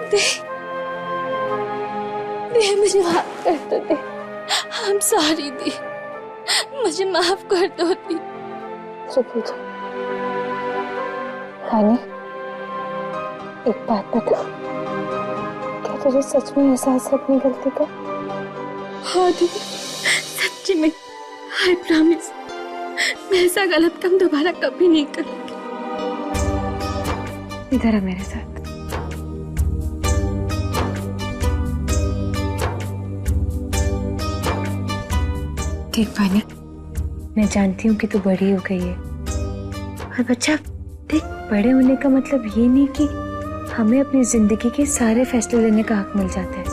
दी मुझे माफ कर दो दी। I'm sorry दी, मुझे माफ कर दो दी। चुप हो जाओ। रानी, एक बात बता, क्या तुझे सच में एहसास है अपनी गलती का? हाँ दीदी, सच्ची में, I promise, मैं ऐसा गलत काम दोबारा कभी नहीं करूंगी। इधर आ मेरे साथ। देख पानी, मैं जानती हूँ कि तू बड़ी हो गई है, और बच्चा देख, बड़े होने का मतलब ये नहीं कि हमें अपनी जिंदगी के सारे फैसले लेने का हक मिल जाता है,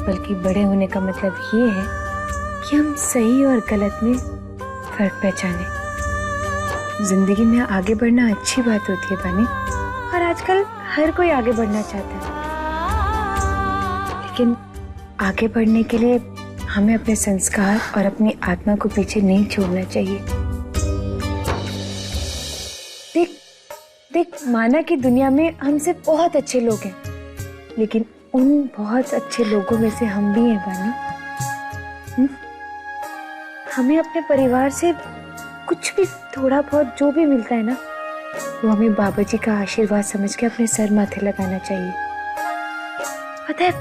बल्कि बड़े होने का मतलब ये है कि हम सही और गलत में फर्क पहचाने। जिंदगी में आगे बढ़ना अच्छी बात होती है पानी, और आजकल हर कोई आगे बढ़ना चाहता है, लेकिन आगे बढ़ने के लिए हमें अपने संस्कार और अपनी आत्मा को पीछे नहीं छोड़ना चाहिए। देख देख, माना कि दुनिया में हमसे बहुत अच्छे लोग हैं, लेकिन उन बहुत अच्छे लोगों में से हम भी हैं बानी। हमें अपने परिवार से कुछ भी, थोड़ा बहुत जो भी मिलता है ना, वो हमें बाबा जी का आशीर्वाद समझ के अपने सर माथे लगाना चाहिए। पता है,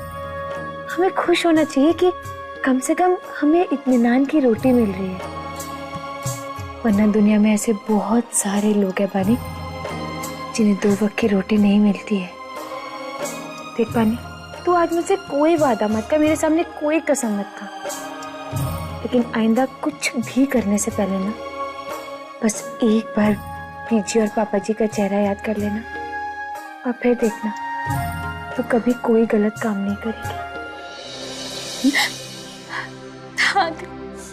हमें खुश होना चाहिए कि कम से कम हमें इत्मीनान की रोटी मिल रही है, वरना दुनिया में ऐसे बहुत सारे लोग हैं बानी जिन्हें 2 वक्त की रोटी नहीं मिलती है। देख बानी, तू आज मुझसे कोई वादा मत कर, मेरे सामने कोई कसम मत खा, लेकिन आइंदा कुछ भी करने से पहले ना बस एक बार पीजी और पापा जी का चेहरा याद कर लेना, और फिर देखना तो कभी कोई गलत काम नहीं करेगी।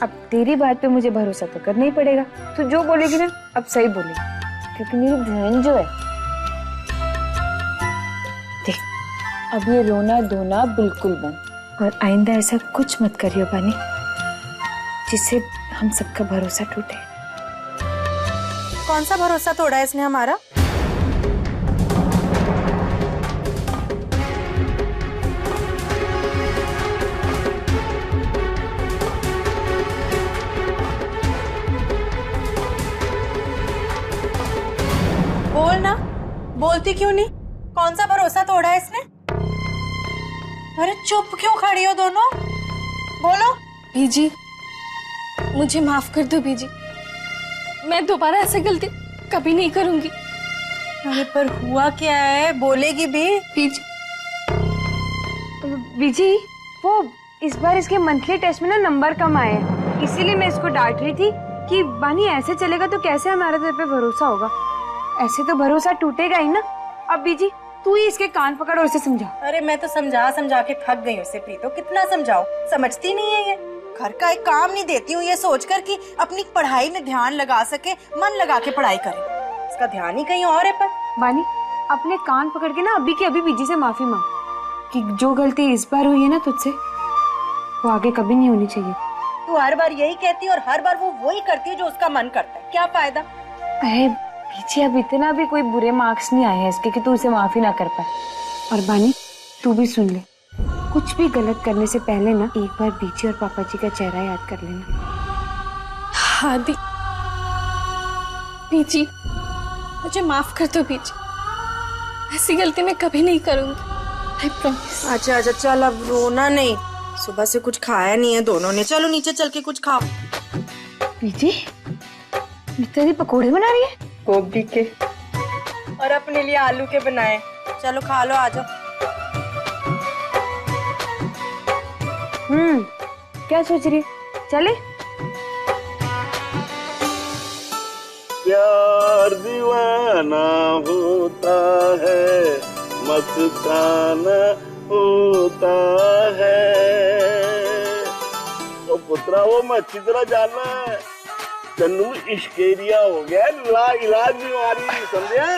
अब तेरी बात पे मुझे भरोसा तो करना ही पड़ेगा। तू जो बोलेगी ना, अब सही बोलेगी, क्योंकि मेरी बहन जो है, देख, अब ये रोना धोना बिल्कुल बंद, और आइंदा ऐसा कुछ मत करियो बानी जिससे हम सबका भरोसा टूटे। कौन सा भरोसा तोड़ा है इसने हमारा? बोल ना, बोलती क्यों नहीं? कौन सा भरोसा तोड़ा है इसने? अरे चुप क्यों खड़ी हो दोनों? बोलो। बीजी, मुझे माफ कर दो बीजी, मैं दोबारा ऐसी गलती कभी नहीं करूंगी। अरे पर हुआ क्या है, बोलेगी भी? बीजी, बीजी, वो इस बार इसके मंथली टेस्ट में ना नंबर कम आए हैं, इसीलिए मैं इसको डांट रही थी कि बानी ऐसे चलेगा तो कैसे हमारे तेरे पे भरोसा होगा, ऐसे तो भरोसा टूटेगा ही ना। अब बीजी, तू ही इसके कान पकड़ और इसे समझा। अरे मैं तो समझा समझा के थक गई हूँ इसे प्रीतो, कितना समझाऊं, समझती नहीं है ये। घर का एक काम नहीं देती हूँ ये सोचकर कि अपनी पढ़ाई में ध्यान लगा सके, मन लगा के पढ़ाई करे, इसका ध्यान ही कहीं और है। पर बानी, अपने कान पकड़ के ना अभी के अभी बीजी से माफी मांग कि जो गलती इस बार हुई है ना तुझसे, वो आगे कभी नहीं होनी चाहिए। तू हर बार यही कहती और हर बार वो वही करती है जो उसका मन करता है, क्या फायदा? अरे बीजी, अब इतना भी कोई बुरे मार्क्स नहीं आए हैं इसके कि तू उसे माफी ना कर पाए। और बानी, तू भी सुन ले, कुछ भी गलत करने से पहले ना एक बार बीजी और पापा जी का चेहरा याद कर लेना। हाँ दी, बीजी मुझे माफ कर दो बीजी, ऐसी गलती मैं कभी नहीं करूंगी, I promise। अच्छा अच्छा चल, अब रोना नहीं, सुबह से कुछ खाया नहीं है दोनों ने, चलो नीचे चल के कुछ खाओ। बीजी, तेरी पकोड़े बना रही है? गोभी के और अपने लिए आलू के बनाए, चलो खा लो, आ जाओ। क्या सोच रही है, चले? प्यार दीवाना होता है, मस्ताना होता है। तो पुत्रा वो मैं अच्छी तरह जानना है, तन्नू इश्क एरिया हो गया, ला इलाज बीमारी, समझा?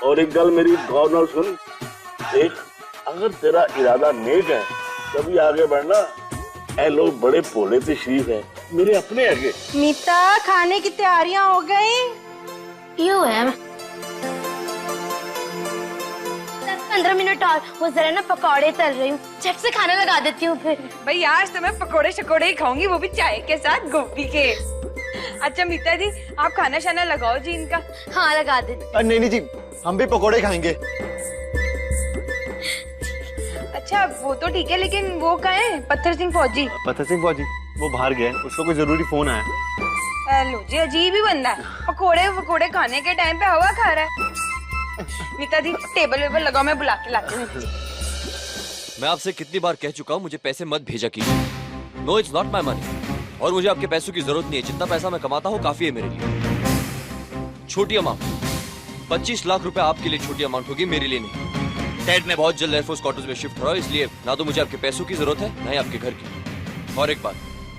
और एक गल मेरी गौर नाल सुन, देख, अगर तेरा इरादा नेक है तभी आगे बढ़ना। ऐ लोग बड़े भोले ते शरीफ है, मेरे अपने आगे। मीता, खाने की तैयारियां हो गई? क्यों है? 15 मिनट और, वो जरा ना पकौड़े तल रही हूँ, झट से खाना लगा देती हूँ फिर। भाई आज तो मैं पकोड़े शकोड़े ही खाऊंगी, वो भी चाय के साथ गोभी के। अच्छा मीता जी आप खाना शाना लगाओ जी इनका। हाँ लगा देती। नहीं जी, हम भी पकोड़े खाएंगे। अच्छा वो तो ठीक है, लेकिन वो कहाँ है पत्थर सिंह फौजी? पत्थर सिंह फौजी वो बाहर गया है, उसको कोई जरूरी फोन आया। लो जी अजीब ही बंदा है, पकोड़े खाने के टाइम पे हवा खा रहा है। मीता दी टेबल वेबल लगाओ, मैं बुला के लाती हूँ। मैं आपसे कितनी बार कह चुका हूँ मुझे पैसे मत भेजा कीजिए। No it's not my money, और मुझे आपके पैसों की जरूरत नहीं है। जितना पैसा मैं कमाता हूँ काफी है मेरे लिए। छोटी अमाउंट 25 लाख रुपए आपके लिए छोटी अमाउंट होगी, मेरे लिए नहीं। डैड मैं बहुत जल्द एयरफोर्स क्वार्टर्स में शिफ्ट हो रहा हूँ, इसलिए ना तो मुझे आपके पैसों की जरूरत है ना ही आपके घर की। और एक बात,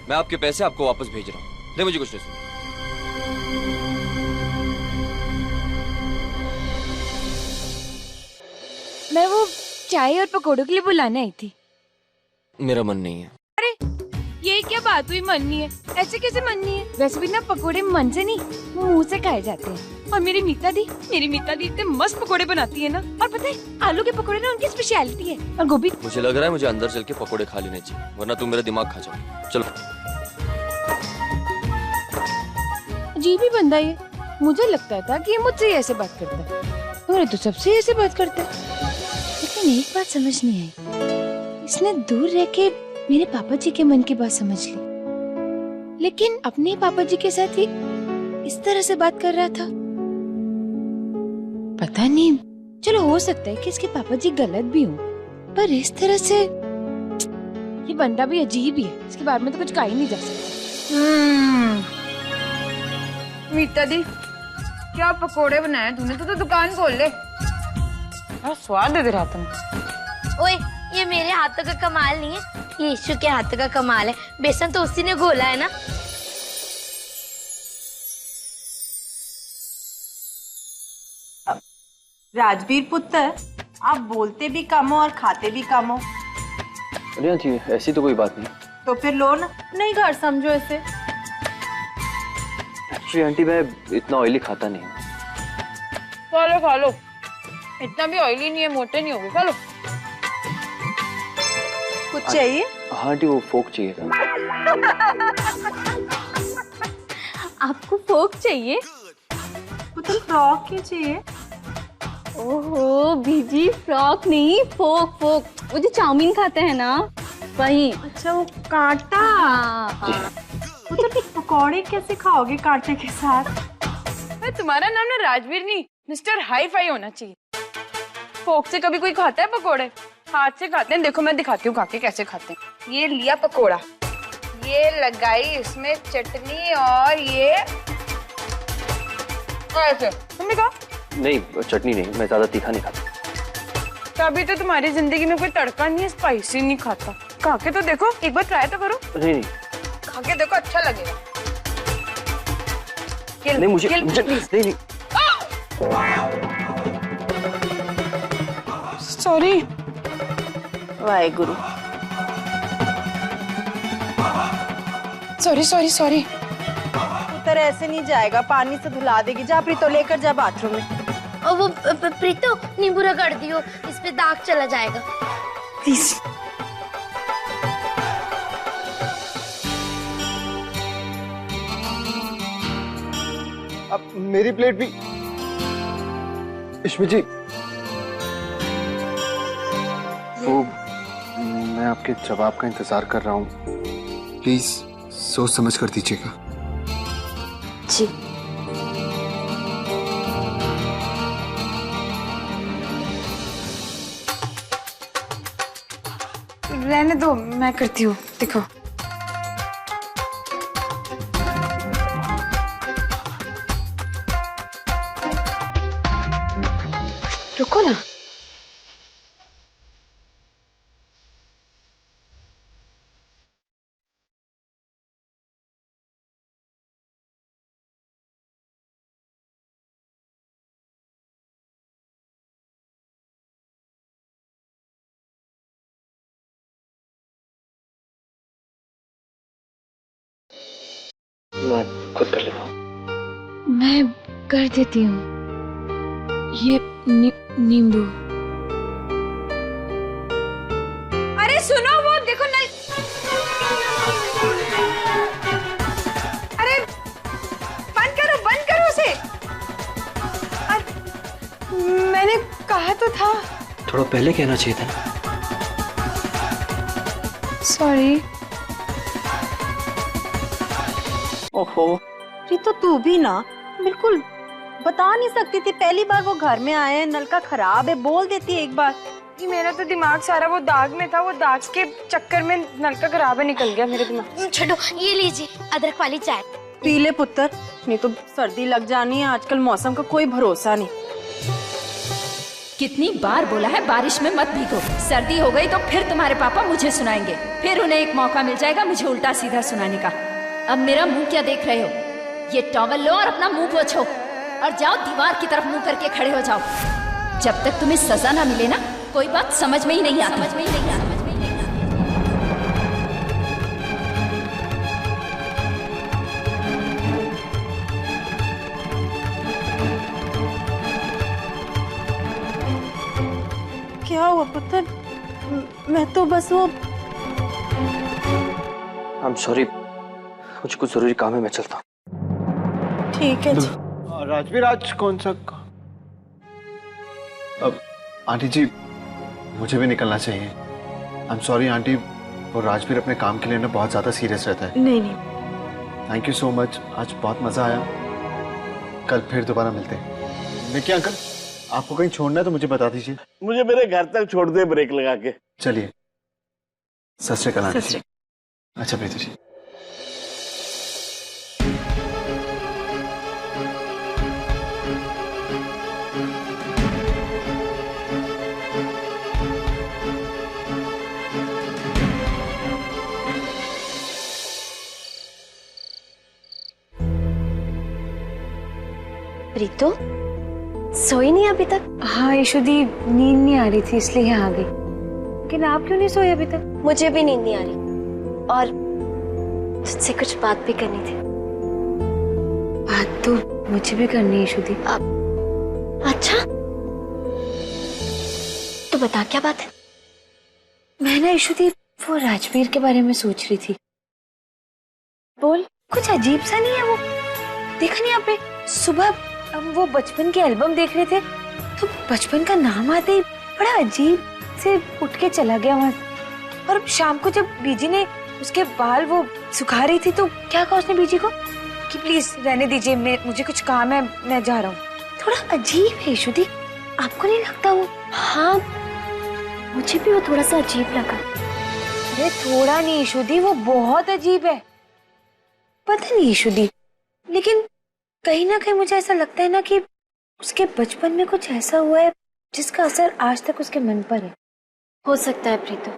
मैं आपके पैसे आपको वापस भेज रहा हूँ, नहीं मुझे कुछ नहीं सुनना। मैं वो चाय और पकोड़ों के लिए बुलाने आई थी। मेरा मन नहीं है। अरे ये क्या बात हुई, मन नहीं है? ऐसे कैसे मन नहीं है? वैसे भी ना पकोड़े मन से नहीं वो मुंह से खाए जाते हैं। और मेरी मीता दी इतने मस्त पकोड़े बनाती है ना। और पता है आलू के पकोड़े ना उनकी स्पेशलिटी है, और गोभी। मुझे लग रहा है मुझे अंदर चल के पकोड़े खा लेने चाहिए, वरना तुम मेरा दिमाग खा जाओ। चलो। अजीब ही बंदा ये, मुझे लगता था कि ये मुझसे ऐसे बात करता है, तुम्हारे तो सबसे ऐसे बात करता है। लेकिन एक बात समझ नहीं आई, इसने दूर रह के मेरे पापा जी के मन की बात समझ ली, लेकिन अपने पापा जी के साथ ही इस तरह से बात कर रहा था। पता नहीं, चलो हो सकता है कि इसके पापा जी गलत भी हों, पर इस तरह से ये बंदा भी अजीब ही है, इसके बारे में तो कुछ कहा ही नहीं जा सकता। मीता दी क्या पकोड़े बनाए तूने, तो दुकान खोल ले। स्वाद दे रहा तुम। ओए ये मेरे हाथों का कमाल नहीं है, ये यीशु के हाथों का कमाल है। बेसन तो उसी ने घोला है ना। राजवीर पुत्र, आप बोलते भी कम हो और खाते भी कम हो। अरे आंटी ऐसी तो कोई बात नहीं। तो फिर लो ना, नहीं घर समझो इसे। एक्चुअली आंटी मैं इतना ऑयली खाता नहीं हूँ। खा लो, इतना भी ऑयली नहीं है, मोटे नहीं होगे, खा लो। कुछ चाहिए? हाँ आंटी वो फोक चाहिए था। आपको फोक चाहिए? पुत्र फ्रॉक क्यों चाहिए? ओहो बीजी, फ्रॉक नहीं फोक। वो जो चाउमीन खाते हैं ना वही। अच्छा वो कांटा। हाँ। पुत्र पकौड़े कैसे खाओगे कांटे के साथ? तुम्हारा नाम ना राजवीर नहीं मिस्टर हाई फाई होना चाहिए। फोक से कभी कोई खाता है पकोड़े? हाथ से खाते हैं। देखो मैं दिखाती हूँ काके कैसे खाते हैं। ये लिया पकोड़ा, ये लगाई इसमें चटनी, और ये ऐसे। तुमने कहा नहीं चटनी नहीं, मैं ज्यादा तीखा नहीं खाता। तभी तो तुम्हारी जिंदगी में कोई तड़का नहीं है, स्पाइसी नहीं खाता। काके तो देखो, एक बार ट्राई तो करो। नहीं खाके देखो, अच्छा लगेगा। नहीं मुझे नहीं। सॉरी। वाहेगुरु। सॉरी। पुत्र ऐसे नहीं जाएगा, पानी से धुला देगी। जा प्रीतो लेकर जा बाथरूम में। और वो प्रीतो नींबू रगड़ दियो, इस पे दाग चला जाएगा प्लीज। अब मेरी प्लेट भी। इश्मी जी वो मैं आपके जवाब का इंतजार कर रहा हूँ, प्लीज सोच समझ कर दीजिएगा। जी रहने दो, मैं करती हूँ। देखो रुको ना। मैं खुद कर लेता हूँ। मैं कर देती हूँ। ये नींबू। सुनो, वो देखो नल। अरे बंद करो उसे। मैंने कहा तो था। थोड़ा पहले कहना चाहिए था। सॉरी। ओहो प्रीतो, तू भी ना बिल्कुल बता नहीं सकती थी। पहली बार वो घर में आए हैं, नल का खराब है, बोल देती एक बार। मेरा तो दिमाग सारा वो दाग में था, वो दाग के चक्कर में नल का खराब निकल गया मेरे दिमाग। छोड़ो, ये लीजिए अदरक वाली चाय। पी ले पुत्र, नहीं तो सर्दी लग जानी है। आजकल मौसम का कोई भरोसा नहीं। कितनी बार बोला है बारिश में मत भीगो। सर्दी हो गई तो फिर तुम्हारे पापा मुझे सुनाएंगे, फिर उन्हें एक मौका मिल जाएगा मुझे उल्टा सीधा सुनाने का। अब मेरा मुंह क्या देख रहे हो? ये टॉवल लो और अपना मुंह पोंछो और जाओ दीवार की तरफ मुंह करके खड़े हो जाओ। जब तक तुम्हें सजा ना मिले ना, कोई बात समझ में ही नहीं आती। क्या हुआ पुत्र? मैं तो बस वो आई एम सॉरी, मुझे कुछ जरूरी काम है, मैं चलता हूँ। ठीक है जी। राजवीर आज कौन सा? अब आंटी जी मुझे भी निकलना चाहिए। आई एम सॉरी आंटी, और राजवीर अपने काम के लिए ना बहुत ज्यादा सीरियस रहता है। नहीं नहीं, थैंक यू सो मच, आज बहुत मजा आया। कल फिर दोबारा मिलते हैं। देखिए अंकल, आपको कहीं छोड़ना है तो मुझे बता दीजिए। मुझे मेरे घर तक छोड़ दे ब्रेक लगा के। चलिए, सत श्री अकाल आंटी जी। अच्छा प्रीति जी। प्रीतो, सोई नहीं अभी तक? हाँ यशोदी, नींद नहीं आ रही थी इसलिए यहाँ आ गई। लेकिन आप क्यों नहीं सोए अभी तक? मुझे भी नींद नहीं आ रही और तुझसे कुछ बात भी करनी थी। बात तो मुझे भी करनी है यशोदी। अच्छा तो बता, क्या बात है? मैं ना यशोदी वो राजवीर के बारे में सोच रही थी। बोल। कुछ अजीब सा नहीं है वो? देखा नहीं आपने, सुबह हम वो बचपन के एल्बम देख रहे थे तो बचपन का नाम आते ही बड़ा अजीब से उठ के चला गया वहां। और शाम को जब बीजी ने उसके बाल वो सुखा रही थी तो क्या कहा उसने बीजी को कि प्लीज रहने दीजिए, मुझे कुछ काम है, मैं जा रहा हूँ। थोड़ा अजीब है यशोदी, आपको नहीं लगता वो? हाँ, मुझे भी वो थोड़ा सा अजीब लगा। अरे थोड़ा नहीं यशोदी, वो बहुत अजीब है। पता नहीं यशोदी, लेकिन कहीं ना कहीं मुझे ऐसा लगता है ना कि उसके बचपन में कुछ ऐसा हुआ है जिसका असर आज तक उसके मन पर है। हो सकता है प्रीतो,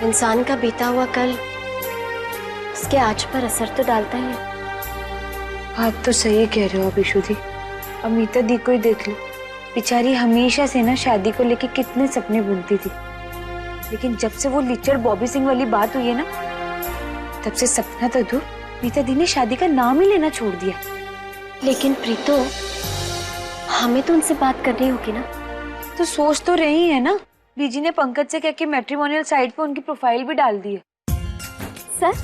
इंसान का बीता हुआ कल उसके आज पर असर तो डालता ही है। आप तो सही कह रहे हो यशोदी। अमिता दी को ही देख लो, बेचारी हमेशा से ना शादी को लेके कितने सपने बुनती थी, लेकिन जब से वो लिचड़ बॉबी सिंह वाली बात हुई है ना, तब से सपना तो दूर, मीता दी ने शादी का नाम ही लेना छोड़ दिया। लेकिन प्रीतो, हमें तो उनसे बात करनी होगी ना। तो सोच तो रही है ना, बीजी ने पंकज से कह के मैट्रिमोनियल साइट पे उनकी प्रोफाइल भी डाल दी है। सच?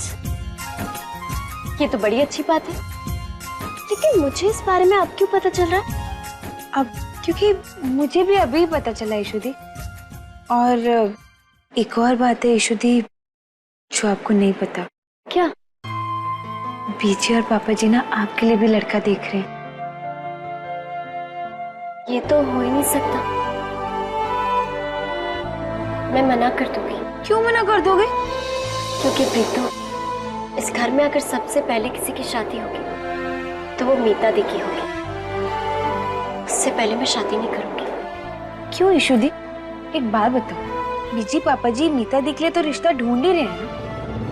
ये तो बड़ी अच्छी बात है, लेकिन मुझे इस बारे में अब क्यों पता चल रहा है? अब क्योंकि मुझे भी अभी पता चला यशोदी। और एक और बात है यशोदी जो आपको नहीं पता। क्या? बीजी और पापा जी ना आपके लिए भी लड़का देख रहे हैं। ये तो हो ही नहीं सकता, मैं मना कर दूंगी। क्यों मना कर दोगे? क्योंकि प्रीतो, इस घर में अगर सबसे पहले किसी की शादी होगी तो वो मीता दी की होगी। उससे पहले मैं शादी नहीं करूंगी। क्यों यशोदी? एक बात बताओ, बीजी पापा जी मीता दी के लिए तो रिश्ता ढूंढ ही रहे हैं ना।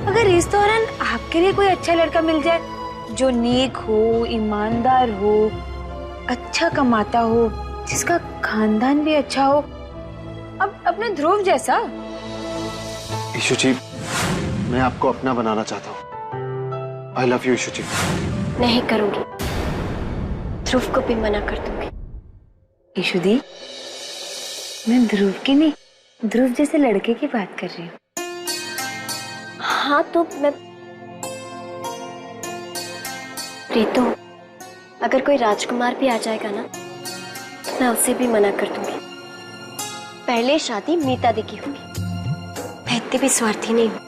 अगर इस दौरान आपके लिए कोई अच्छा लड़का मिल जाए जो नेक हो, ईमानदार हो, अच्छा कमाता हो, जिसका खानदान भी अच्छा हो, अब अपने ध्रुव जैसा। ईशु जी, मैं आपको अपना बनाना चाहता हूँ। आई लव यू ईशु जी। नहीं करूंगी, ध्रुव को भी मना कर दूंगी। ईशु दी, मैं ध्रुव की नहीं ध्रुव जैसे लड़के की बात कर रही हूँ। हाँ तो मैं प्रीतो, अगर कोई राजकुमार भी आ जाएगा ना तो मैं उसे भी मना कर दूंगी। पहले शादी मीता दी की होगी। मैं इतनी भी स्वार्थी नहीं हूँ।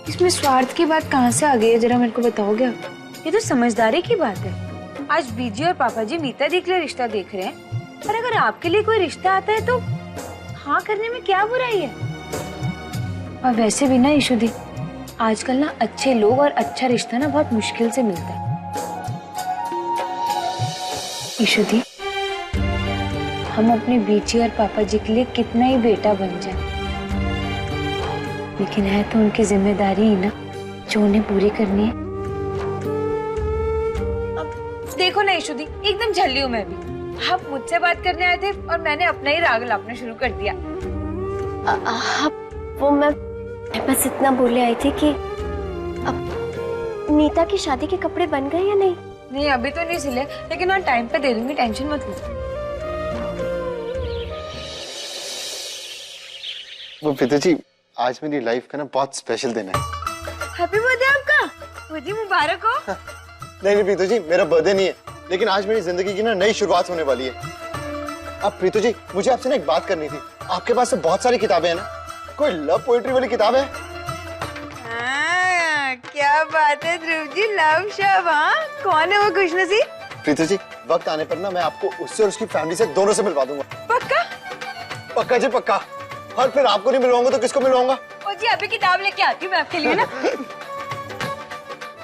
इसमें स्वार्थ की बात कहाँ से आ गई है, जरा मेरे को बताओगे आप? ये तो समझदारी की बात है। आज बीजी और पापा जी मीता दी के लिए रिश्ता देख रहे हैं, पर अगर आपके लिए कोई रिश्ता आता है तो हाँ करने में क्या बुराई है? और वैसे भी ना ईशु दी, आजकल ना अच्छे लोग और अच्छा रिश्ता ना बहुत मुश्किल से मिलता है। ईशु दी, हम अपने बीजी और पापा जी के लिए कितना ही बेटा बन जाए, लेकिन है तो उनकी जिम्मेदारी ही ना जो उन्हें पूरी करनी है। अब देखो ना ईशु दी, एकदम झल्ली हूँ मैं भी। आप मुझसे बात करने आए थे और मैंने अपना ही राग लापना शुरू कर दिया। वो मैं बस इतना बोलने आई थी कि अब नीता की शादी के कपड़े बन गए या नहीं? नहीं अभी तो नहीं सिले, लेकिन मैं टाइम पे दे दूंगी, टेंशन मत लो। वो प्रीतो जी, आज मेरी लाइफ का ना बहुत स्पेशल दिन है। हैप्पी बर्थडे आपका, मुझे मुबारक हो। नहीं प्रीतो जी, मेरा बर्थडे नहीं है, लेकिन आज मेरी जिंदगी की ना नई शुरुआत होने वाली है। अब प्रीतो जी, मुझे आपसे ना एक बात करनी थी। आपके पास तो बहुत सारी किताबें हैं ना, कोई लव पोएट्री वाली किताब है? क्या बात है ध्रुव जी, लव शब। हाँ, कौन है वो खुशनसीब? प्रीतो जी, वक्त आने पर ना मैं आपको उससे और उसकी फैमिली से दोनों से मिलवा दूंगा। पक्का? पक्का जी पक्का। और फिर आपको नहीं मिलवाऊंगा तो किसको मिलवाऊंगा? ओ जी, अभी किताब लेके आती हूँ मैं आपके लिए ना।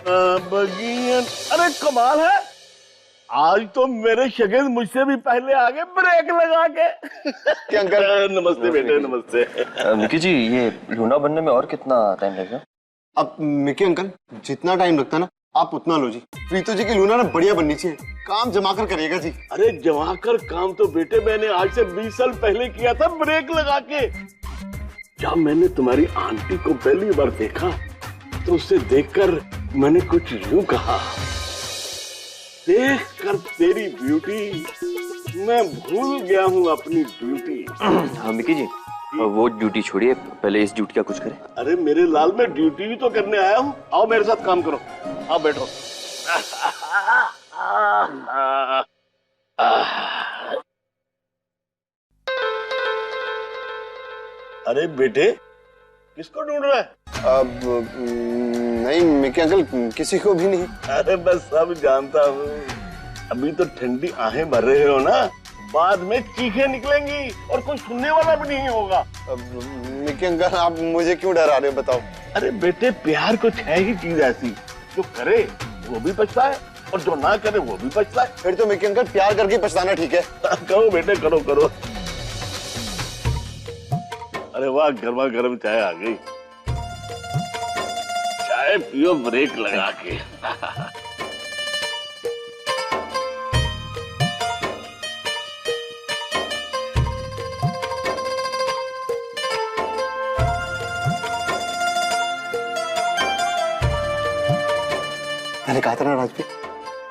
अरे कमाल है, आज तो मेरे शगेद मुझसे भी पहले आ गए ब्रेक लगा के। क्या अंकल? नमस्ते बेटे, नमस्ते। मिकी जी, ये लूना बनने में और कितना टाइम लगेगा? अब मिकी अंकल, जितना टाइम लगता ना आप उतना लो जी। प्रीतो जी की लूना ना बढ़िया बननी चाहिए, काम जमा कर करिएगा जी। अरे जमा कर काम तो बेटे मैंने आज से 20 साल पहले किया था ब्रेक लगा के। जब मैंने तुम्हारी आंटी को पहली बार देखा तो उसे देखकर मैंने कुछ यूं कहा, देख कर तेरी ब्यूटी मैं भूल गया हूँ अपनी ड्यूटी। हाँ मिकी जी, वो ड्यूटी छोड़िए, पहले इस ड्यूटी का कुछ करें। अरे मेरे लाल, मैं ड्यूटी भी तो करने आया हूँ। आओ मेरे साथ काम करो, आओ बैठो। अरे बेटे, किसको ढूंढ रहा है? अब नहीं मिकी अंकल, किसी को भी नहीं। अरे बस सब जानता हूँ, अभी तो ठंडी आहें भर रहे हो ना, बाद में चीखें निकलेंगी और कोई सुनने वाला भी नहीं होगा। मिकी अंकल, आप मुझे क्यों डरा रहे हो बताओ? अरे बेटे, प्यार कुछ है ही चीज ऐसी, जो करे वो भी पछताए और जो ना करे वो भी पछताए। फिर तो मिकी अंकल प्यार करके पछताना ठीक है। करो बेटे, करो करो। अरे वाह, गर्मा गर्म चाय आ गई। चाय पियो ब्रेक लगा के। मैंने कहा था ना राजवीर,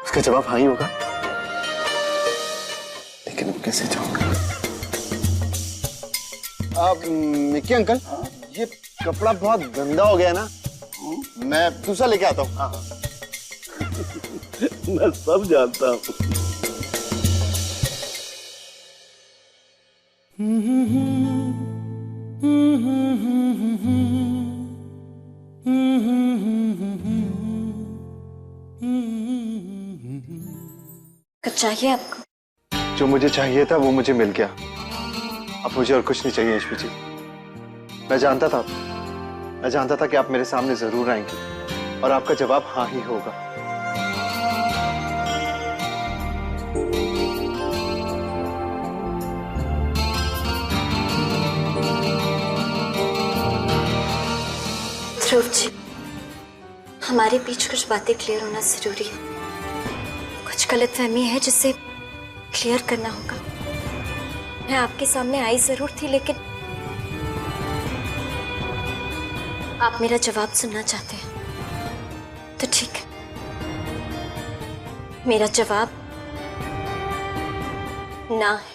उसका जवाब हाँ ही होगा। लेकिन अब कैसे जाऊंगा? मिकी अंकल, ये कपड़ा बहुत गंदा हो गया ना, मैं दूसरा लेके आता हूँ। मैं सब जानता हूँ। कुछ चाहिए आपको? जो मुझे चाहिए था वो मुझे मिल गया, अब मुझे और कुछ नहीं चाहिए ईशवी जी। मैं जानता था कि आप मेरे सामने जरूर आएंगी और आपका जवाब हाँ ही होगा। ध्रुव जी, हमारे बीच कुछ बातें क्लियर होना जरूरी है। कुछ गलतफहमी है जिसे क्लियर करना होगा। मैं आपके सामने आई जरूर थी, लेकिन आप मेरा जवाब सुनना चाहते हैं तो ठीक है। मेरा जवाब ना है।